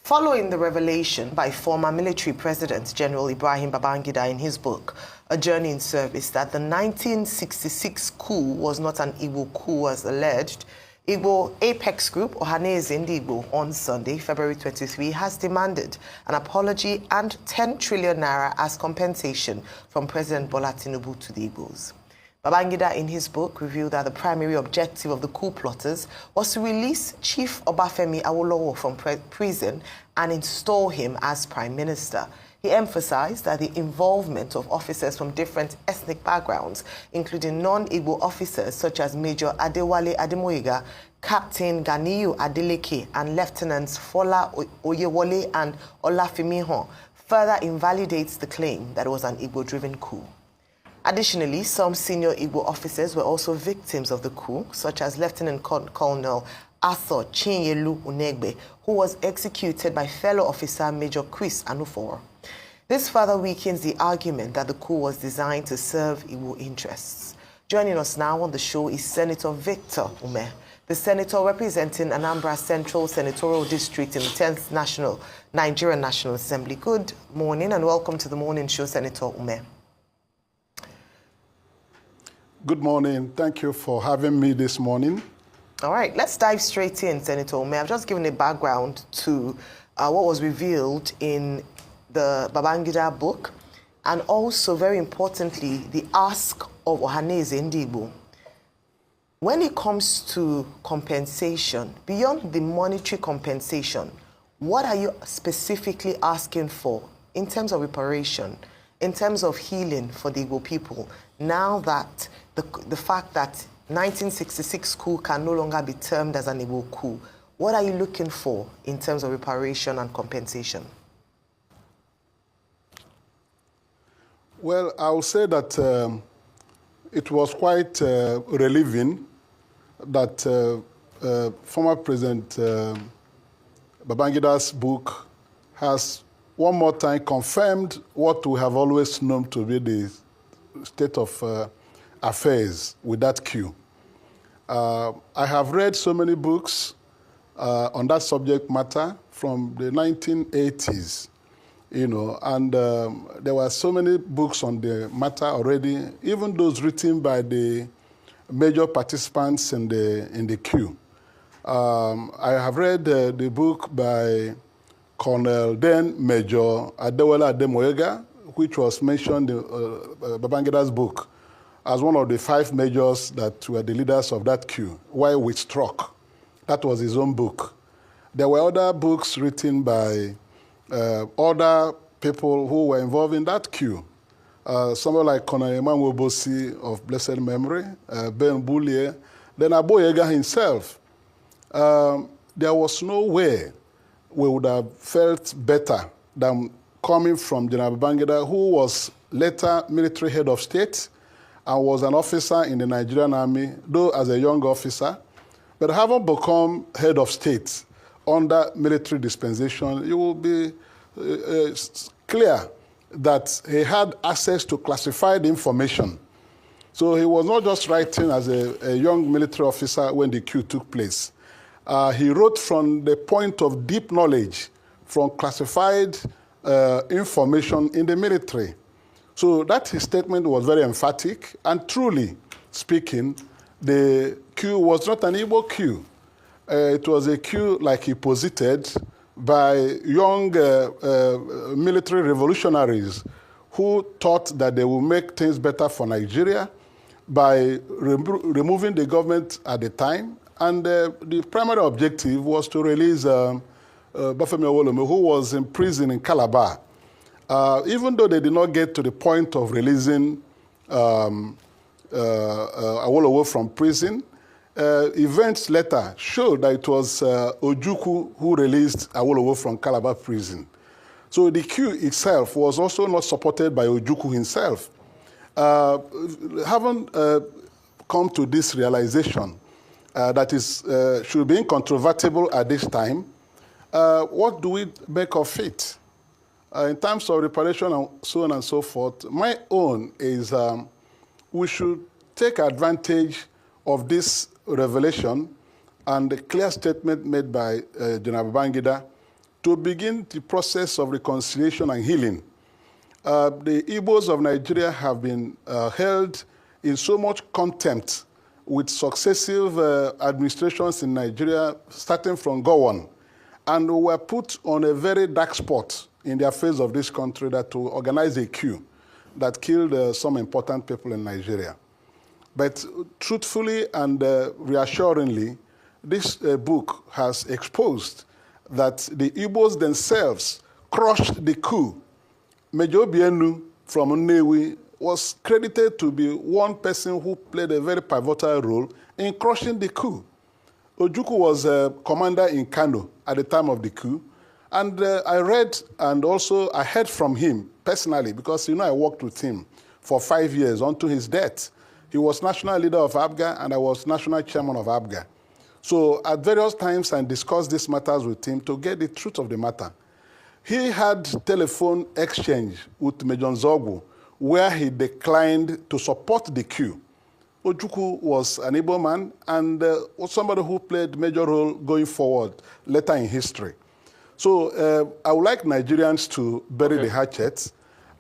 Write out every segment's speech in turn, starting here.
Following the revelation by former military president General Ibrahim Babangida in his book, A Journey in Service, that the 1966 coup was not an Igbo coup as alleged, Igbo Apex Group, Ohanaeze Igbo, on Sunday, February 23, has demanded an apology and 10 trillion naira as compensation from President Bola Tinubu to the Igbos. Babangida, in his book, revealed that the primary objective of the coup plotters was to release Chief Obafemi Awolowo from prison and install him as Prime Minister. He emphasized that the involvement of officers from different ethnic backgrounds, including non-Igbo officers such as Major Adewale Ademoyiga, Captain Ganiyu Adeleke, and Lieutenants Fola Oyewole and Olafimihon, further invalidates the claim that it was an Igbo-driven coup. Additionally, some senior Igbo officers were also victims of the coup, such as Lieutenant Colonel Arthur Chinyelu Unegbe, who was executed by fellow officer Major Chris Anuforo. This further weakens the argument that the coup was designed to serve Igbo interests. Joining us now on the show is Senator Victor Umeh, the senator representing Anambra Central Senatorial District in the 10th Nigerian National Assembly. Good morning and welcome to the morning show, Senator Umeh. Good morning. Thank you for having me this morning. All right, let's dive straight in, Senator Umeh. I've just given a background to what was revealed in the Babangida book, and also, very importantly, the ask of Ohanaeze Igbo. When it comes to compensation, beyond the monetary compensation, what are you specifically asking for in terms of reparation, in terms of healing for the Igbo people, now that the fact that 1966 coup can no longer be termed as an Igbo coup? What are you looking for in terms of reparation and compensation? Well, I will say that it was quite relieving that former President Babangida's book has one more time confirmed what we have always known to be the state of affairs with that coup. I have read so many books on that subject matter from the 1980s, and there were so many books on the matter already, even those written by the major participants in the coup. I have read the book by Colonel then Major Adewale Ademoyiga, which was mentioned in Babangida's book as one of the 5 majors that were the leaders of that coup, while we struck. That was his own book. There were other books written by other people who were involved in that coup. Someone like Colonel Emmanuel Bosi of blessed memory, Ben Boulier, then Aboyega himself. There was no way we would have felt better than coming from General Babangida, who was later military head of state and was an officer in the Nigerian army, though as a young officer. But having become head of state under military dispensation, it will be clear that he had access to classified information. So he was not just writing as a young military officer when the coup took place. He wrote from the point of deep knowledge from classified information in the military. So that his statement was very emphatic, and truly speaking, the coup was not an Igbo coup. It was a coup, like he posited, by young military revolutionaries who thought that they would make things better for Nigeria by removing the government at the time. And the primary objective was to release Bafemi Awolowo, who was in prison in Calabar. Even though they did not get to the point of releasing Awolowo from prison, events later showed that it was Ojukwu who released Awolowo from Calabar prison. So the coup itself was also not supported by Ojukwu himself. Having come to this realization that is should be incontrovertible at this time, what do we make of it? In terms of reparation and so on and so forth, my own is we should take advantage of this revelation and the clear statement made by General Babangida to begin the process of reconciliation and healing. The Igbos of Nigeria have been held in so much contempt with successive administrations in Nigeria, starting from Gowon, and were put on a very dark spot in the affairs of this country that to organize a coup that killed some important people in Nigeria. But truthfully and reassuringly, this book has exposed that the Igbos themselves crushed the coup. Major Obienu from Nnewi was credited to be one person who played a very pivotal role in crushing the coup. Ojukwu was a commander in Kano at the time of the coup. And I read and also I heard from him personally because, I worked with him for 5 years until his death. He was national leader of ABGA and I was national chairman of ABGA. So at various times I discussed these matters with him to get the truth of the matter. He had telephone exchange with Major Nzogwu where he declined to support the coup. Ojukwu was an Igbo man and was somebody who played a major role going forward later in history. So I would like Nigerians to bury the hatchet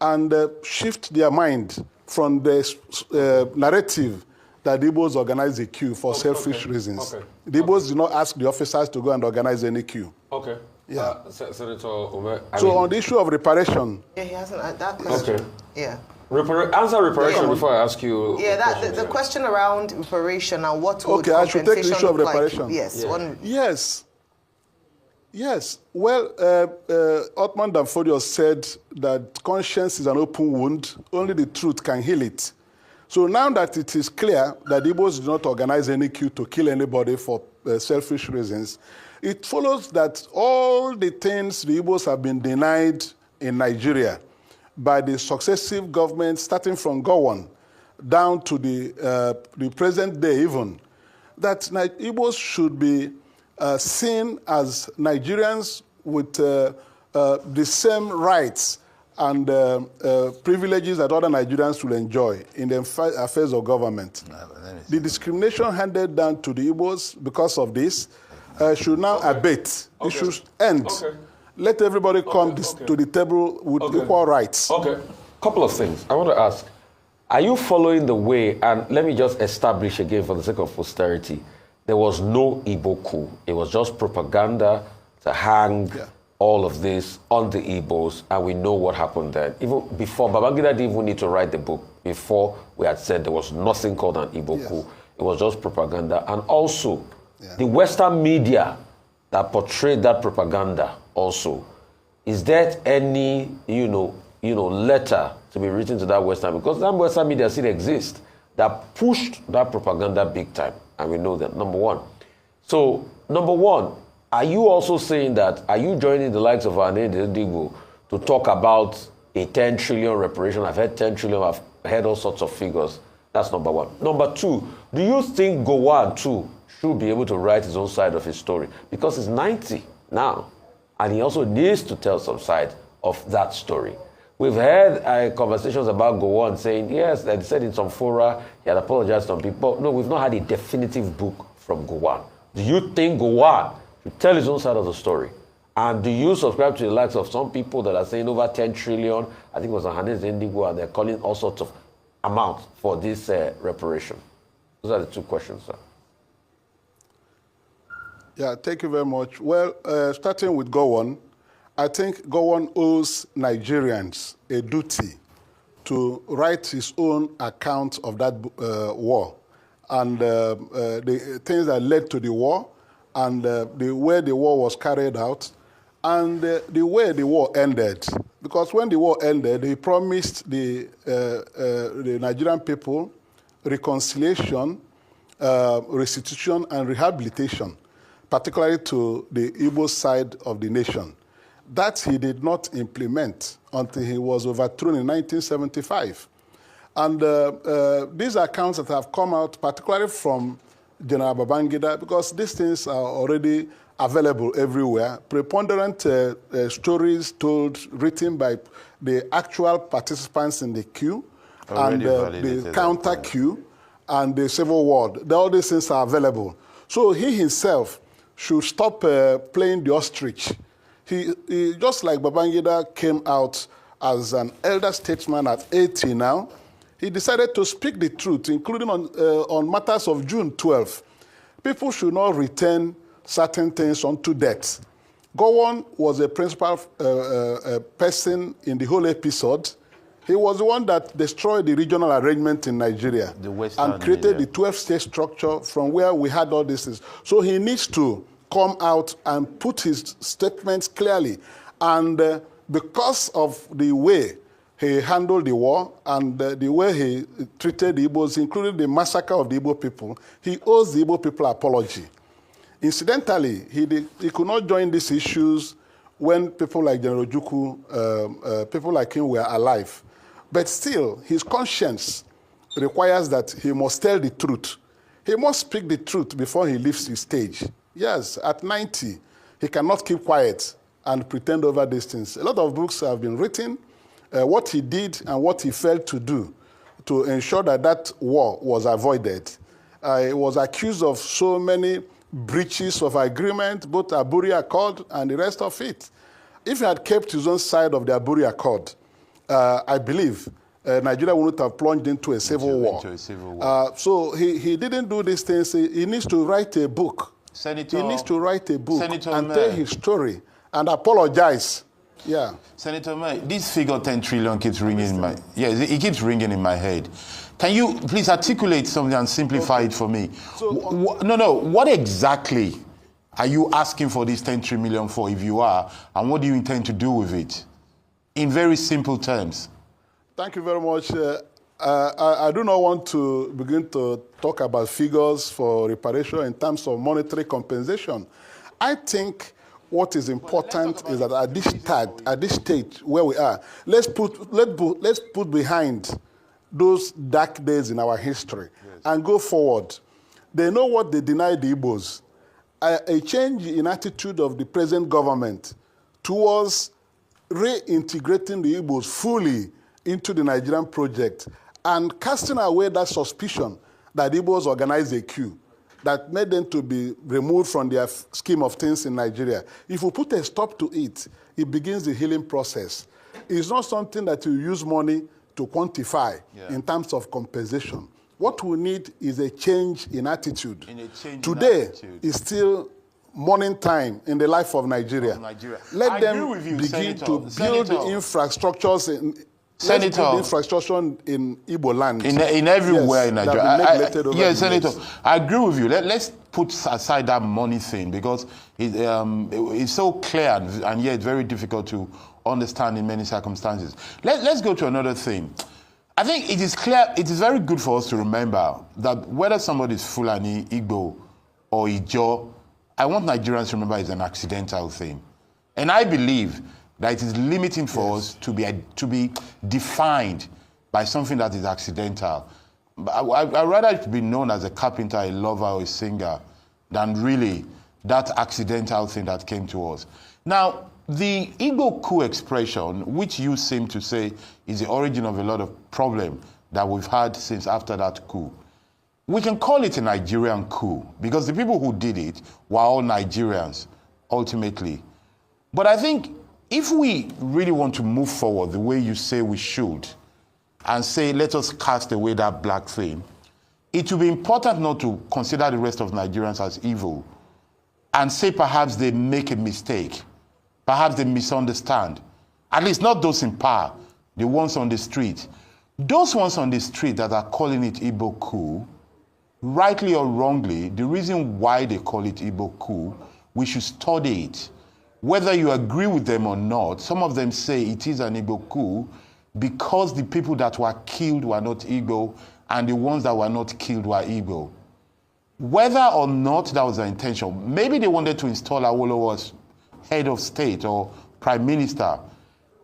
and shift their mind from the narrative that the Igbos organize a coup for selfish reasons. The Igbos did not ask the officers to go and organize any coup. Okay. Yeah. Senator Umeh. So on the issue of reparation. Yeah, he hasn't that question. Okay. Yeah. Answer reparation before I ask you. Yeah, the question around reparation and what would I should take the issue of reparation. Like? Yes. Yeah. Yes. Well, Othman Danfodio said that conscience is an open wound. Only the truth can heal it. So now that it is clear that Igbos do not organize any coup to kill anybody for selfish reasons, it follows that all the things the Igbos have been denied in Nigeria by the successive governments, starting from Gowon down to the present day even, that Igbos should be seen as Nigerians with the same rights and privileges that other Nigerians will enjoy in the affairs of government. The discrimination handed down to the Igbos because of this should now abate. It should end. Let everybody come to the table with equal rights. Okay. Couple of things. I want to ask, are you following the way, and let me just establish again for the sake of posterity, there was no Igbo coup. It was just propaganda to hang all of this on the Igbos, and we know what happened then. Even before, Babangida didn't even need to write the book. Before, we had said there was nothing called an Igbo coup. It was just propaganda. And also, the Western media that portrayed that propaganda also, is there any, letter to be written to that Western, because that Western media still exists, that pushed that propaganda big time, and we know that, number one. So, number one, are you also saying that, are you joining the likes of Igbo to talk about a 10 trillion reparation? I've heard 10 trillion, I've heard all sorts of figures. That's number one. Number two, do you think Gowon too should be able to write his own side of his story? Because he's 90 now, and he also needs to tell some side of that story. We've had conversations about Gowon saying, yes, they said in some fora, he had apologized to some people. No, we've not had a definitive book from Gowon. Do you think Gowon should tell his own side of the story? And do you subscribe to the likes of some people that are saying over 10 trillion, I think it was Anambra Indigo, and they're calling all sorts of amounts for this reparation? Those are the two questions, sir. Yeah, thank you very much. Well, starting with Gowon, I think Gowon owes Nigerians a duty to write his own account of that war and the things that led to the war and the way the war was carried out and the way the war ended. Because when the war ended, he promised the Nigerian people reconciliation, restitution, and rehabilitation, particularly to the Igbo side of the nation. That he did not implement until he was overthrown in 1975. And these accounts that have come out, particularly from General Babangida, because these things are already available everywhere, preponderant stories told, written by the actual participants in the coup, and the counter coup, and the civil war. All these things are available. So he himself should stop playing the ostrich. He just like Babangida came out as an elder statesman at 80 now, he decided to speak the truth, including on matters of June 12. People should not return certain things unto death. Gowon was a principal person in the whole episode. He was the one that destroyed the regional arrangement in Nigeria and created the 12-state structure from where we had all these things. So he needs to come out and put his statements clearly. And because of the way he handled the war and the way he treated the Igbos, including the massacre of the Igbo people, he owes the Igbo people apology. Incidentally, he could not join these issues when people like General Ojukwu, people like him were alive. But still, his conscience requires that he must tell the truth. He must speak the truth before he leaves the stage. Yes, at 90, he cannot keep quiet and pretend over these things. A lot of books have been written, what he did and what he failed to do to ensure that that war was avoided. He was accused of so many breaches of agreement, both Aburi Accord and the rest of it. If he had kept his own side of the Aburi Accord, I believe Nigeria wouldn't have plunged into a civil war. So he didn't do these things. He needs to write a book. He needs to write a book and tell his story and apologize. Yeah. Senator Umeh, this figure 10 trillion keeps ringing in my it keeps ringing in my head. Can you please articulate something and simplify it for me? So, what exactly are you asking for this 10 trillion for, if you are, and what do you intend to do with it? In very simple terms. Thank you very much. I do not want to begin to talk about figures for reparation in terms of monetary compensation. I think what is important is that at this stage where we are, let's put behind those dark days in our history and go forward. They know what they denied the Igbos. A change in attitude of the present government towards reintegrating the Igbos fully into the Nigerian project and casting away that suspicion that Igbos organized a coup that made them to be removed from their scheme of things in Nigeria. If we put a stop to it, it begins the healing process. It's not something that you use money to quantify in terms of compensation. What we need is a change in attitude. Today is still mourning time in the life of Nigeria. Let them begin to build the infrastructures infrastructure in Igbo land. In everywhere in Nigeria. Yes, Senator, I agree with you. Let's put aside that money thing because it's so clear and yet very difficult to understand in many circumstances. Let's go to another thing. I think it is clear, it is very good for us to remember that whether somebody is Fulani, Igbo, or Ijo, I want Nigerians to remember it's an accidental thing. And I believe that it is limiting for us to be defined by something that is accidental. I'd rather it be known as a carpenter, a lover, or a singer than really that accidental thing that came to us. Now, the Igbo coup expression, which you seem to say is the origin of a lot of problem that we've had since after that coup, we can call it a Nigerian coup because the people who did it were all Nigerians, ultimately. But I think if we really want to move forward the way you say we should, and say, let us cast away that black thing, it will be important not to consider the rest of Nigerians as evil and say perhaps they make a mistake. Perhaps they misunderstand. At least not those in power, the ones on the street. Those ones on the street that are calling it Igbo coup, rightly or wrongly, the reason why they call it Igbo coup, we should study it. Whether you agree with them or not, some of them say it is an Igbo coup because the people that were killed were not Igbo and the ones that were not killed were Igbo. Whether or not that was their intention, maybe they wanted to install Awolowo as head of state or prime minister.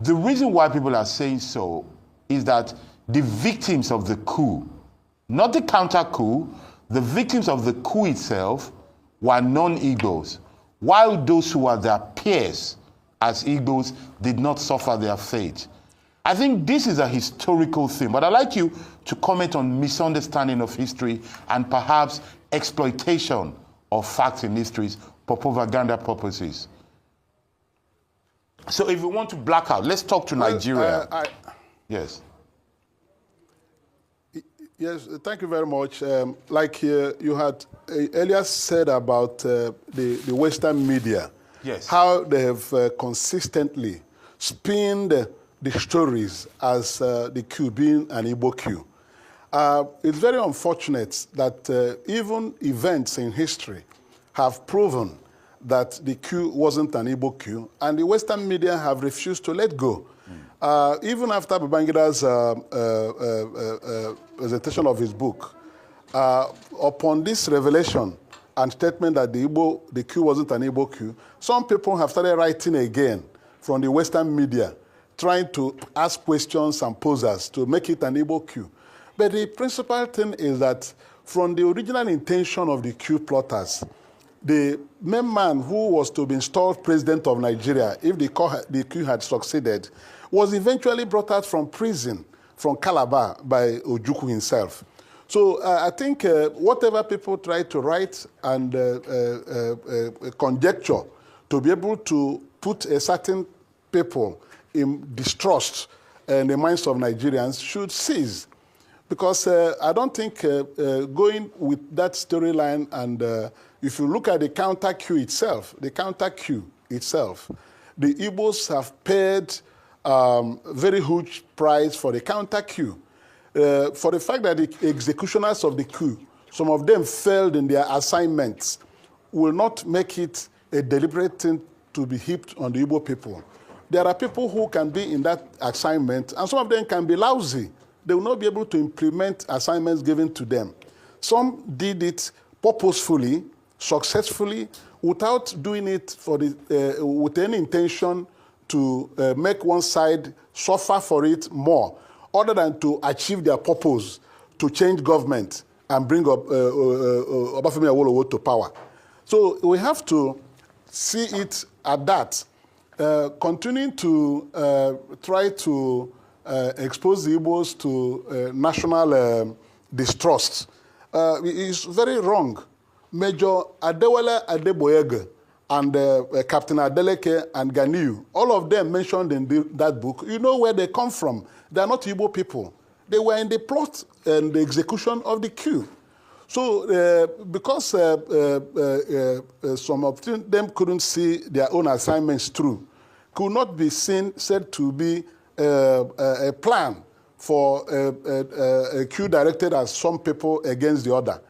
The reason why people are saying so is that the victims of the coup, not the counter coup, the victims of the coup itself were non-Igbos, while those who were their peers as Igbos did not suffer their fate. I think this is a historical thing, but I'd like you to comment on misunderstanding of history and perhaps exploitation of facts in histories for propaganda purposes. So if we want to black out, let's talk to Nigeria. Yes. Yes, thank you very much. Like you had earlier said about the Western media, yes, how they have consistently spinned the stories as the coup being an Igbo coup. It's very unfortunate that even events in history have proven that the coup wasn't an Igbo coup, and the Western media have refused to let go. Even after Babangida's presentation of his book, upon this revelation and statement that the coup wasn't an Igbo coup, some people have started writing again from the Western media, trying to ask questions and posers to make it an Igbo coup. But the principal thing is that from the original intention of the coup plotters, the main man who was to be installed president of Nigeria, if the coup had succeeded, was eventually brought out from prison, from Calabar, by Ojukwu himself. So I think whatever people try to write and conjecture to be able to put a certain people in distrust in the minds of Nigerians should cease. Because I don't think going with that storyline, and if you look at the counter-coup itself, the Igbos have paid very huge price for the counter-coup. For the fact that the executioners of the coup, some of them failed in their assignments, will not make it a deliberate thing to be heaped on the Igbo people. There are people who can be in that assignment, and some of them can be lousy. They will not be able to implement assignments given to them. Some did it purposefully, successfully, without doing it for with any intention to make one side suffer for it more, other than to achieve their purpose, to change government and bring up Obafemi Awolowo to power. So we have to see it at that. Continuing to try to expose the Igbos to national distrust is very wrong. Major Adewale Adeboyege and Captain Adeleke and Ganiu, all of them mentioned in that book, you know where they come from. They are not Igbo people. They were in the plot and the execution of the coup. So because some of them couldn't see their own assignments through, could not be said to be a plan for a coup directed at some people against the other.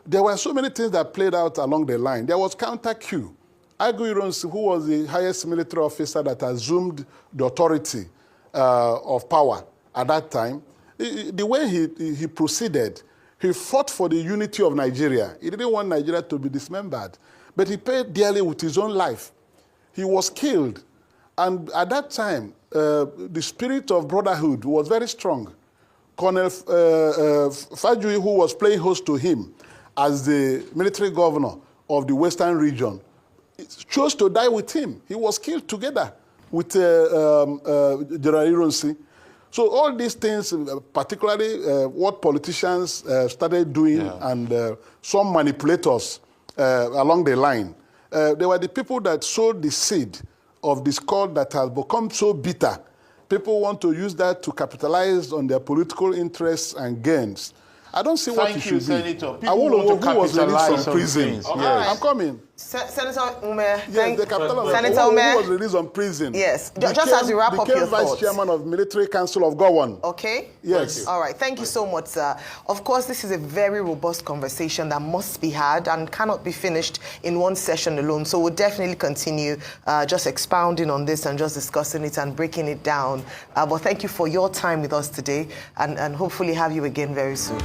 There were so many things that played out along the line. There was counter-coup. Ibrahim Babangida, who was the highest military officer that assumed the authority of power at that time, the way he proceeded, he fought for the unity of Nigeria. He didn't want Nigeria to be dismembered, but he paid dearly with his own life. He was killed. And at that time, the spirit of brotherhood was very strong. Colonel Fajui, who was playing host to him as the military governor of the Western region, chose to die with him. He was killed together with General Ironsi. So all these things, particularly what politicians started doing, and some manipulators along the line, they were the people that sowed the seed of discord that has become so bitter. People want to use that to capitalize on their political interests and gains. I don't see what it should be. Senator. I want to who was released from prison. Yes. Right. I'm coming. Senator Umeh, Yes, the captain of Senator who Umeh was released from prison. Yes, just as you wrap up your became vice chairman of military council of Gowon. Okay. Yes. All right. Thank you so much, sir. Of course, this is a very robust conversation that must be had and cannot be finished in one session alone. So we'll definitely continue just expounding on this and just discussing it and breaking it down. But thank you for your time with us today, and hopefully have you again very soon.